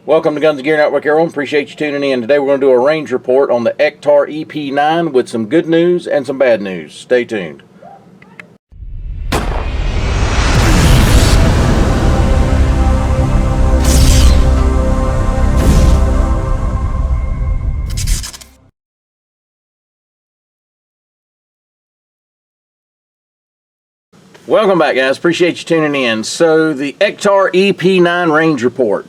Welcome to Guns and Gear Network, everyone. Appreciate you tuning in. Today we're going to do a range report on the Extar EP9 with some good news and some bad news. Stay tuned. Welcome back, guys. Appreciate you tuning in. So the Extar EP9 range report.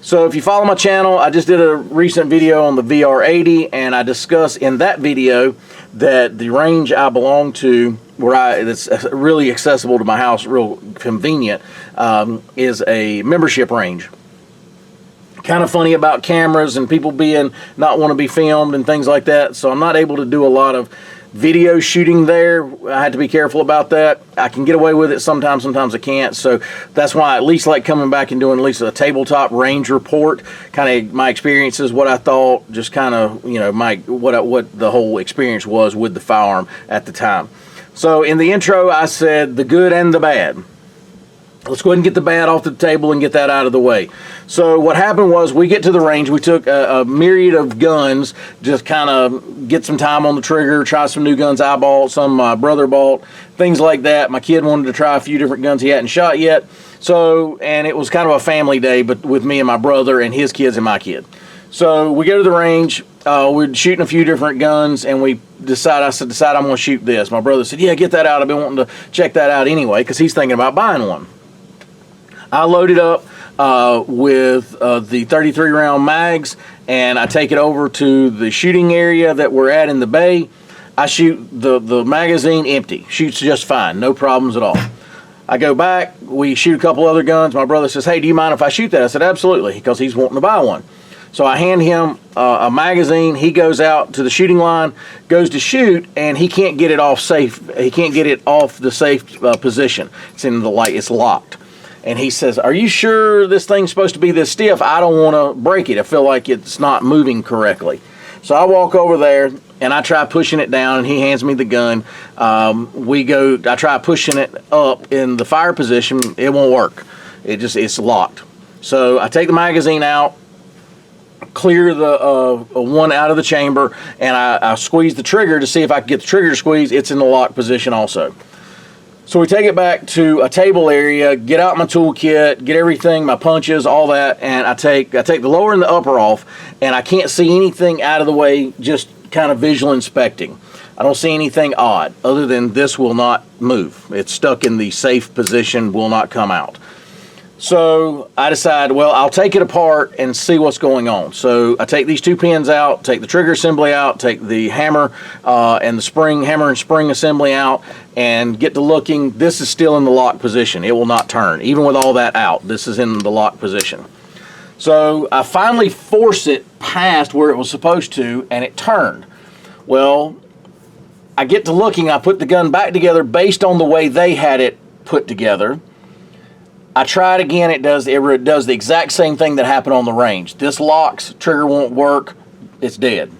So if you follow my channel, I just did a recent video on the VR80, and I discuss in that video that the range I belong to, that's really accessible to my house, real convenient, is a membership range. Kind of funny about cameras and people being not want to be filmed and things like that, so I'm not able to do a lot of video shooting there. I had to be careful about that. I can get away with it sometimes I can't, so that's why I at least like coming back and doing at least a tabletop range report, kind of my experiences, what I thought, just kind of, you know, what the whole experience was with the firearm at the time. So in the intro I said the good and the bad. Let's go ahead and get the bad off the table and get that out of the way. So what happened was, we get to the range, we took a myriad of guns, just kind of get some time on the trigger, try some new guns I bought, some my brother bought, things like that. My kid wanted to try a few different guns he hadn't shot yet. So, and it was kind of a family day, but with me and my brother and his kids and my kid. So we go to the range, we're shooting a few different guns, and I decide I'm going to shoot this. My brother said, yeah, get that out. I've been wanting to check that out anyway, because he's thinking about buying one. I loaded up with the 33 round mags, and I take it over to the shooting area that we're at in the bay. I shoot the magazine empty, shoots just fine, no problems at all. I go back, we shoot a couple other guns. My brother says, hey, do you mind if I shoot that? I said, absolutely, because he's wanting to buy one. So I hand him a magazine. He goes out to the shooting line, goes to shoot, and he can't get it off safe. He can't get it off the safe position. It's in the light, it's locked. And he says, are you sure this thing's supposed to be this stiff? I don't want to break it. I feel like it's not moving correctly. So I walk over there and I try pushing it down, and he hands me the gun. I try pushing it up in the fire position. It won't work. It's locked. So I take the magazine out, clear the one out of the chamber, and I squeeze the trigger to see if I can get the trigger to squeeze. It's in the locked position also. So we take it back to a table area, get out my toolkit, get everything, my punches, all that, and I take the lower and the upper off, and I can't see anything out of the way, just kind of visual inspecting. I don't see anything odd, other than this will not move. It's stuck in the safe position, will not come out. So I decide, well, I'll take it apart and see what's going on. So I take these two pins out, take the trigger assembly out, take the hammer and the hammer and spring assembly out, and get to looking. This is still in the lock position. It will not turn. Even with all that out, this is in the lock position. So I finally force it past where it was supposed to, and it turned. Well, I get to looking, I put the gun back together based on the way they had it put together. I try it again, it does the exact same thing that happened on the range. This locks, trigger won't work, it's dead.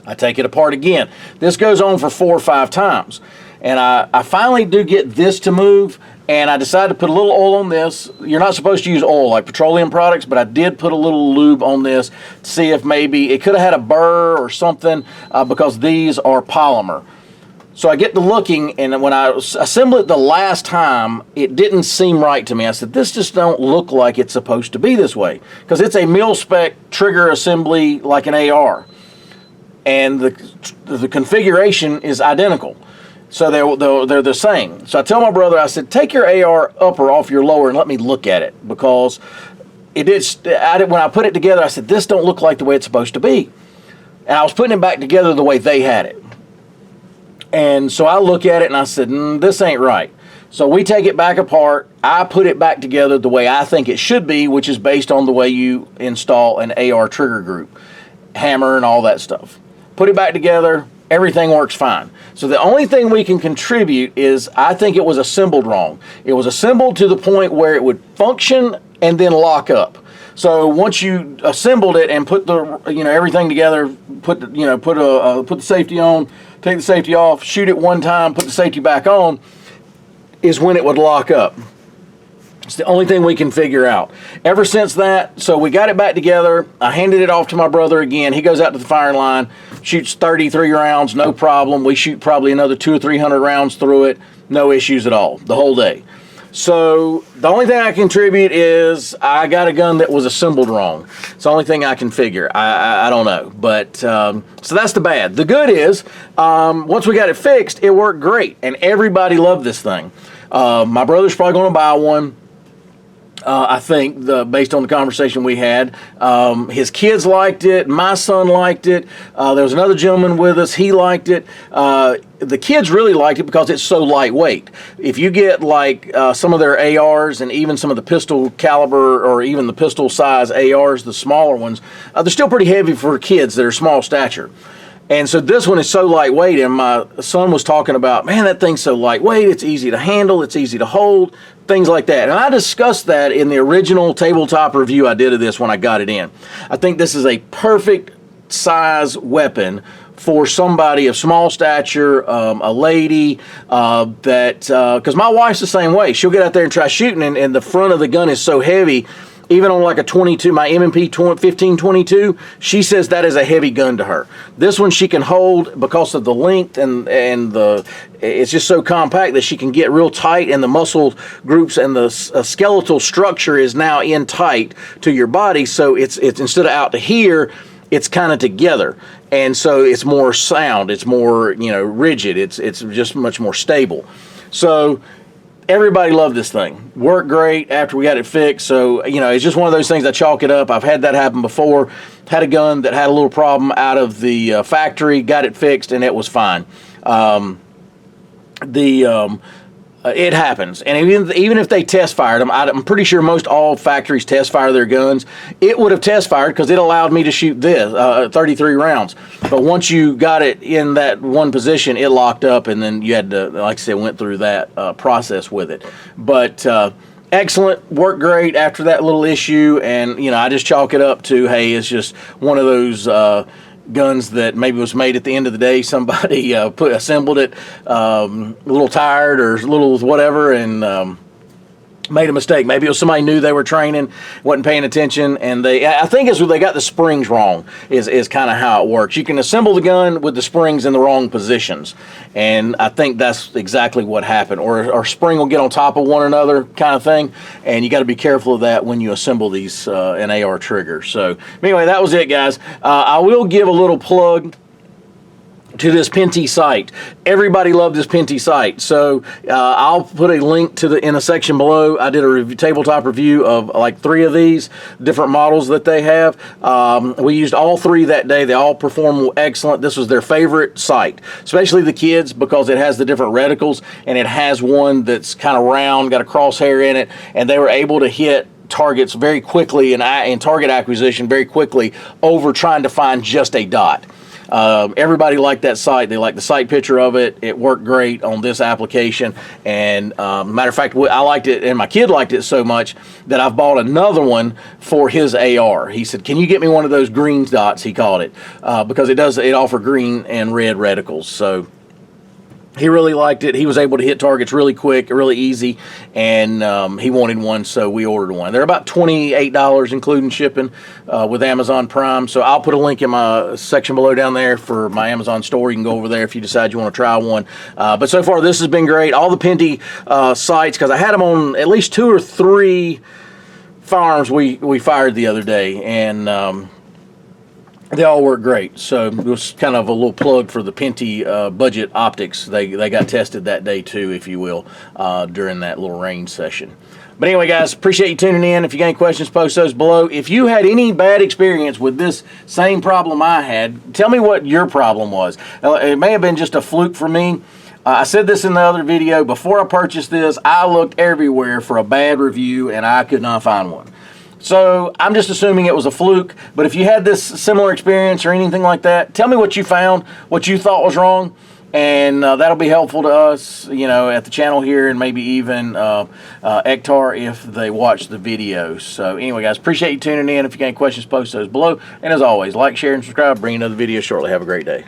I take it apart again. This goes on for 4 or 5 times. And I finally do get this to move, and I decided to put a little oil on this. You're not supposed to use oil like petroleum products, but I did put a little lube on this to see if maybe it could have had a burr or something, because these are polymer. So I get to looking, and when I assembled it the last time, it didn't seem right to me. I said, this just don't look like it's supposed to be this way, because it's a mil-spec trigger assembly like an AR, and the configuration is identical. So they're the same. So I tell my brother, I said, take your AR upper off your lower and let me look at it, because when I put it together, I said, this don't look like the way it's supposed to be. And I was putting it back together the way they had it. And so I look at it and I said, this ain't right. So we take it back apart. I put it back together the way I think it should be, which is based on the way you install an AR trigger group, hammer and all that stuff. Put it back together, everything works fine. So the only thing we can contribute is I think it was assembled wrong. It was assembled to the point where it would function and then lock up. So once you assembled it and put everything together, put the safety on, take the safety off, shoot it one time, put the safety back on, is when it would lock up. It's the only thing we can figure out. Ever since that, so we got it back together. I handed it off to my brother again. He goes out to the firing line, shoots 33 rounds, no problem. We shoot probably another 200 or 300 rounds through it, no issues at all, the whole day. So the only thing I contribute is I got a gun that was assembled wrong. It's the only thing I can figure. I don't know. But so that's the bad. The good is once we got it fixed, it worked great. And everybody loved this thing. My brother's probably going to buy one. I think based on the conversation we had, his kids liked it. My son liked it. There was another gentleman with us. He liked it. The kids really liked it because it's so lightweight. If you get like some of their ARs and even some of the pistol caliber or even the pistol size ARs, the smaller ones, they're still pretty heavy for kids that are small stature. And so this one is so lightweight, and my son was talking about, man, that thing's so lightweight, it's easy to handle, it's easy to hold, things like that. And I discussed that in the original tabletop review I did of this when I got it in. I think this is a perfect size weapon for somebody of small stature, a lady, because my wife's the same way. She'll get out there and try shooting, and the front of the gun is so heavy. Even on like a 22, my M&P 1522, she says that is a heavy gun to her. This one she can hold because of the length and it's just so compact that she can get real tight, and the muscle groups and the skeletal structure is now in tight to your body. So it's instead of out to here, it's kind of together, and so it's more sound. It's more rigid. It's just much more stable. So everybody loved this thing. Worked great after we got it fixed. So, it's just one of those things I chalk it up. I've had that happen before. Had a gun that had a little problem out of the factory, got it fixed, and it was fine. It happens. And even if they test fired them, I'm pretty sure most all factories test fire their guns. It would have test fired because it allowed me to shoot this 33 rounds. But once you got it in that one position, it locked up, and then you had to, like I said, went through that process with it. But excellent, worked great after that little issue, and I just chalk it up to, hey, it's just one of those guns that maybe was made at the end of the day. Somebody assembled it a little tired or a little whatever, and made a mistake. Maybe it was somebody knew they were training, wasn't paying attention, and I think it's they got the springs wrong is kind of how it works. You can assemble the gun with the springs in the wrong positions, and I think that's exactly what happened. Or spring will get on top of one another kind of thing, and you got to be careful of that when you assemble these an AR trigger. So anyway, that was it, guys. I will give a little plug to this Penty sight. Everybody loved this Penty sight, so I'll put a link to in the section below. I did a tabletop review of like 3 of these different models that they have. We used all 3 that day. They all performed excellent. This was their favorite sight, especially the kids, because it has the different reticles, and it has one that's kind of round, got a crosshair in it, and they were able to hit targets very quickly and target acquisition very quickly over trying to find just a dot. Everybody liked that sight. They liked the sight picture of it. It worked great on this application. And matter of fact, I liked it, and my kid liked it so much that I've bought another one for his AR. He said, "Can you get me one of those green dots?" He called it because it offers green and red reticles. So he really liked it. He was able to hit targets really quick, really easy, and he wanted one, so we ordered one. They're about $28, including shipping, with Amazon Prime. So I'll put a link in my section below down there for my Amazon store. You can go over there if you decide you want to try one. But so far, this has been great. All the Penty sights, because I had them on at least 2 or 3 firearms we fired the other day, and they all work great. So it was kind of a little plug for the Penty budget optics. They got tested that day too, if you will, during that little range session. But anyway, guys, appreciate you tuning in. If you got any questions, post those below. If you had any bad experience with this same problem I had, tell me what your problem was. It may have been just a fluke for me. I said this in the other video. Before I purchased this, I looked everywhere for a bad review, and I could not find one. So I'm just assuming it was a fluke, but if you had this similar experience or anything like that, tell me what you found, what you thought was wrong, and that'll be helpful to us, at the channel here, and maybe even Extar if they watch the video. So anyway, guys, appreciate you tuning in. If you got any questions, post those below. And as always, like, share, and subscribe. Bring another video shortly. Have a great day.